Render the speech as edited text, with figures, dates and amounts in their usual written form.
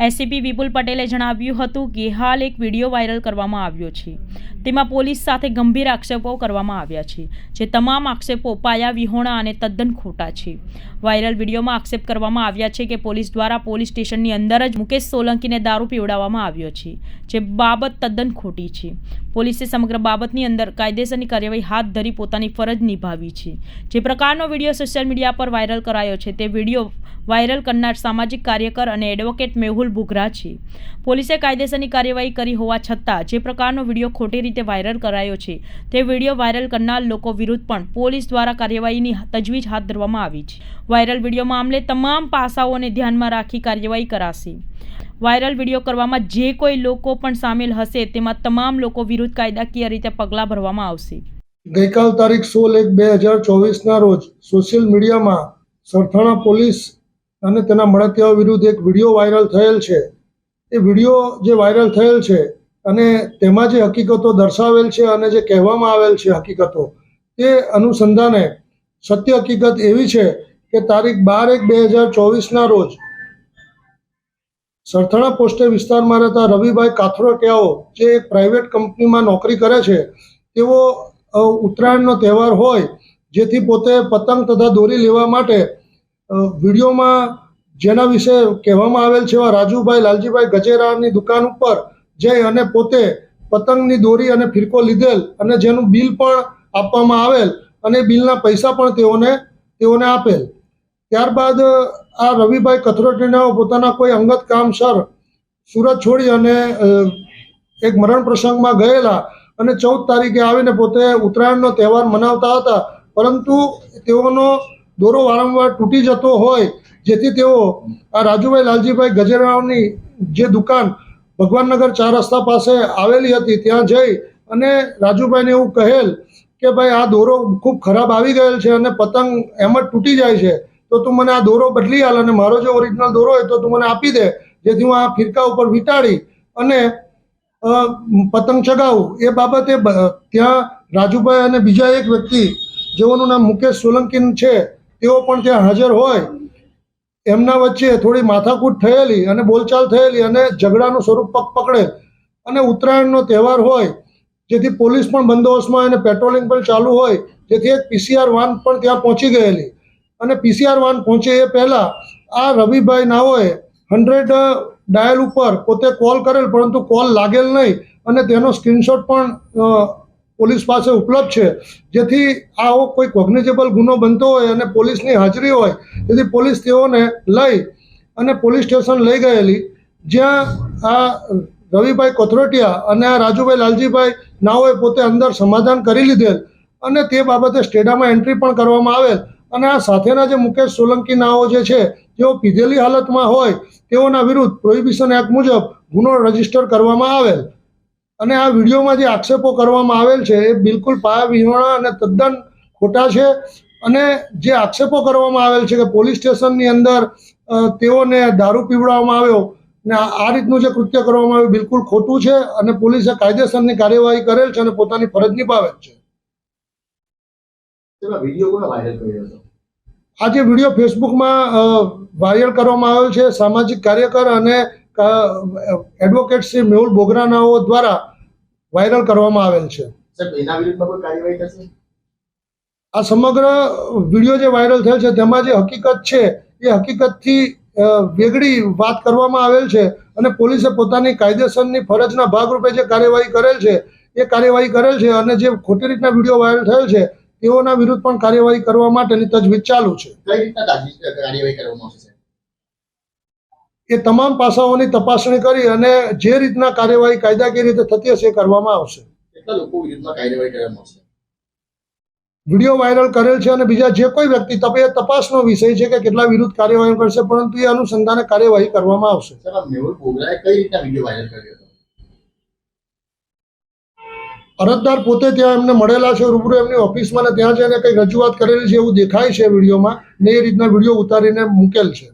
ACP વિપુલ પટેલે જણાવ્યું હતું કે હાલ એક વિડીયો વાયરલ કરવામાં આવ્યો છે, તેમાં પોલીસ સાથે ગંભીર આક્ષેપો કરવામાં આવ્યા છે, જે તમામ આક્ષેપો પાયા વિહોણા અને તદ્દન ખોટા છે। વાયરલ વિડીયોમાં આક્ષેપ કરવામાં આવ્યા છે કે પોલીસ દ્વારા પોલીસ સ્ટેશનની અંદર જ મુકેશ સોલંકીને દારૂ પીવડાવવામાં આવ્યો છે, જે બાબત તદ્દન ખોટી છે। પોલીસે સમગ્ર બાબતની અંદર કાયદેસરની કાર્યવાહી હાથ ધરી પોતાની ફરજ નિભાવી છે। જે પ્રકારનો વિડીયો સોશિયલ મીડિયા પર વાયરલ કરાયો છે તે વિડીયો વાયરલ કરનાર સામાજિક કાર્યકર અને એડવોકેટ મેહુલ બુગરા છે। પોલીસે કાયદેસરની કાર્યવાહી કરી હોવા છતાં જે પ્રકારનો વિડીયો ખોટી રીતે વાયરલ કરાયો છે તે વિડીયો વાયરલ કરનાર લોકો વિરુદ્ધ પણ પોલીસ દ્વારા કાર્યવાહીની તજવીજ હાથ ધરવામાં આવી છે। વાયરલ વિડીયો મામલે તમામ પાસાઓને ધ્યાનમાં રાખી કાર્યવાહી કરાશે। વાયરલ વિડીયો કરવામાં જે કોઈ લોકો પણ સામેલ હશે તેમાં તમામ લોકો વિરુદ્ધ કાયદાકીય રીતે પગલાં ભરવામાં આવશે। ગઈકાલ તારીખ 16/1/2024 રોજ સોશિયલ મીડિયામાં સરથાણા પોલીસ અને તેના મળતિયાઓ વિરુદ્ધ એક વિડીયો વાયરલ થયેલ છે। એ વિડીયો જે વાયરલ થયેલ છે અને તેમાં જે હકીકતો દર્શાવેલ છે અને જે કહેવામાં આવેલ છે હકીકતો, તે અનુસંધાને સત્ય હકીકત એવી છે કે તારીખ 12/1/2024 રોજ સરથાણા પોસ્ટે વિસ્તારમાં રહેતા રવિભાઈ કાથરોટિયાઓ જે એક પ્રાઇવેટ કંપનીમાં નોકરી કરે છે, તેઓ ઉત્તરાયણનો તહેવાર હોય જેથી પોતે પતંગ તથા દોરી લેવા માટે વિડીયોમાં જેના વિશે કહેવામાં આવેલ છે એવા રાજુભાઈ લાલજીભાઈ ગજેરાની દુકાન ઉપર જઈ અને પોતે પતંગની દોરી અને ફિરકો લીધેલ અને જેનું બિલ પણ આપવામાં આવેલ અને બિલના પૈસા પણ તેઓને આપેલ। ત્યારબાદ આ રવિભાઈ કથરોટીનાઓ પોતાના કોઈ અંગત કામસર સુરત છોડી અને એક મરણ પ્રસંગમાં ગયેલા અને 14 તારીખે આવીને પોતે ઉત્તરાયણનો તહેવાર મનાવતા હતા, પરંતુ તેઓનો દોરો વારંવાર તૂટી જતો હોય જેથી તેઓ આ રાજુભાઈ લાલજીભાઈ ગજેરાઓની જે દુકાન ભગવાનનગર 4 રસ્તા પાસે આવેલી હતી ત્યાં જઈ અને રાજુભાઈને એવું કહેલ કે ભાઈ આ દોરો ખૂબ ખરાબ આવી ગયેલ છે અને પતંગ એમ જ તૂટી જાય છે, તો તું મને આ દોરો બદલી આલ અને મારો જે ઓરિજિનલ દોરો હોય તો તું મને આપી દે, જેથી હું આ ફિરકા ઉપર વીંટાળી અને પતંગ ચગાવું। એ બાબતે ત્યાં રાજુભાઈ અને બીજા એક વ્યક્તિ જેઓનું નામ મુકેશ સોલંકી છે તેઓ પણ ત્યાં હાજર હોય, એમના વચ્ચે થોડી માથાકૂટ થયેલી અને બોલચાલ થયેલી અને ઝઘડાનું સ્વરૂપ પકડેલ અને ઉત્તરાયણનો તહેવાર હોય જેથી પોલીસ પણ બંદોબસ્તમાં અને પેટ્રોલિંગ પણ ચાલુ હોય જેથી એક પીસીઆર વાન પણ ત્યાં પહોંચી ગયેલી અને પીસીઆર વાન પહોંચે એ પહેલાં આ રવિભાઈ નાઓએ 100 ડાયલ ઉપર પોતે કોલ કરેલ, પરંતુ કોલ લાગેલ નહીં અને તેનો સ્ક્રીનશોટ પણ પોલીસ પાસે ઉપલબ્ધ છે, જેથી આવો કોઈ કોગ્નિઝેબલ ગુનો બનતો હોય અને પોલીસની હાજરી હોય તેથી પોલીસ તેઓને લઈ અને પોલીસ સ્ટેશન લઈ ગયેલી, જ્યાં આ રવિભાઈ કથરોટિયા અને આ રાજુભાઈ લાલજીભાઈ નાઓએ પોતે અંદર સમાધાન કરી લીધેલ અને તે બાબતે સ્ટેડામાં એન્ટ્રી પણ કરવામાં આવેલ અને આ સાથેના જે મુકેશ સોલંકી નાઓ જે છે જેઓ પીધેલી હાલતમાં હોય તેઓના વિરુદ્ધ પ્રોહિબિશન એક્ટ મુજબ ગુનો રજીસ્ટર કરવામાં આવેલ અને આ વિડીયોમાં જે આક્ષેપો કરવામાં આવેલ છે એ બિલકુલ પાયા વિહોણા અને તદ્દન ખોટા છે અને જે આક્ષેપો કરવામાં આવેલ છે કે પોલીસ સ્ટેશનની અંદર તેઓને દારૂ પીવડાવવામાં આવ્યો ને આ રીતનું જે કૃત્ય કરવામાં આવ્યું બિલકુલ ખોટું છે અને પોલીસે કાયદેસરની કાર્યવાહી કરેલ છે અને પોતાની ફરજ નિભાવેલ છે। આ જે વિડીયો ફેસબુકમાં વાયરલ કરવામાં આવ્યો છે સામાજિક કાર્યકર અને એડવોકેટ શ્રી મેહુલ બોગરાનાઓ દ્વારા વાયરલ કરવામાં આવેલ છે। આ સમગ્ર વિડીયો જે વાયરલ થયેલ છે તેમાં જે હકીકત છે એ હકીકતથી વેગળી વાત કરવામાં આવેલ છે અને પોલીસે પોતાની કાયદેસરની ફરજના ભાગરૂપે જે કાર્યવાહી કરેલ છે એ કાર્યવાહી કરેલ છે અને જે ખોટી રીતના વિડીયો વાયરલ થયેલ છે તેઓના વિરુદ્ધ પણ કાર્યવાહી કરવા માટેની તજવીજ ચાલુ છે। એ તમામ પાસાઓની તપાસણી કરી અને જે રીતના કાર્યવાહી કાયદાકીય રીતે થતી હશે એ કરવામાં આવશે। વિડીયો વાયરલ કરેલ છે અને બીજા જે કોઈ વ્યક્તિ એ તપાસનો વિષય છે કે કેટલા વિરુદ્ધ કાર્યવાહી કરશે, પરંતુ એ અનુસંધાને કાર્યવાહી કરવામાં આવશે। અરજદાર પોતે ત્યાં એમને મળેલા છે રૂબરૂ એમની ઓફિસમાં ને ત્યાં જઈને કંઈક રજૂઆત કરેલી છે એવું દેખાય છે વિડીયોમાં ને એ રીતના વિડીયો ઉતારીને મૂકેલ છે।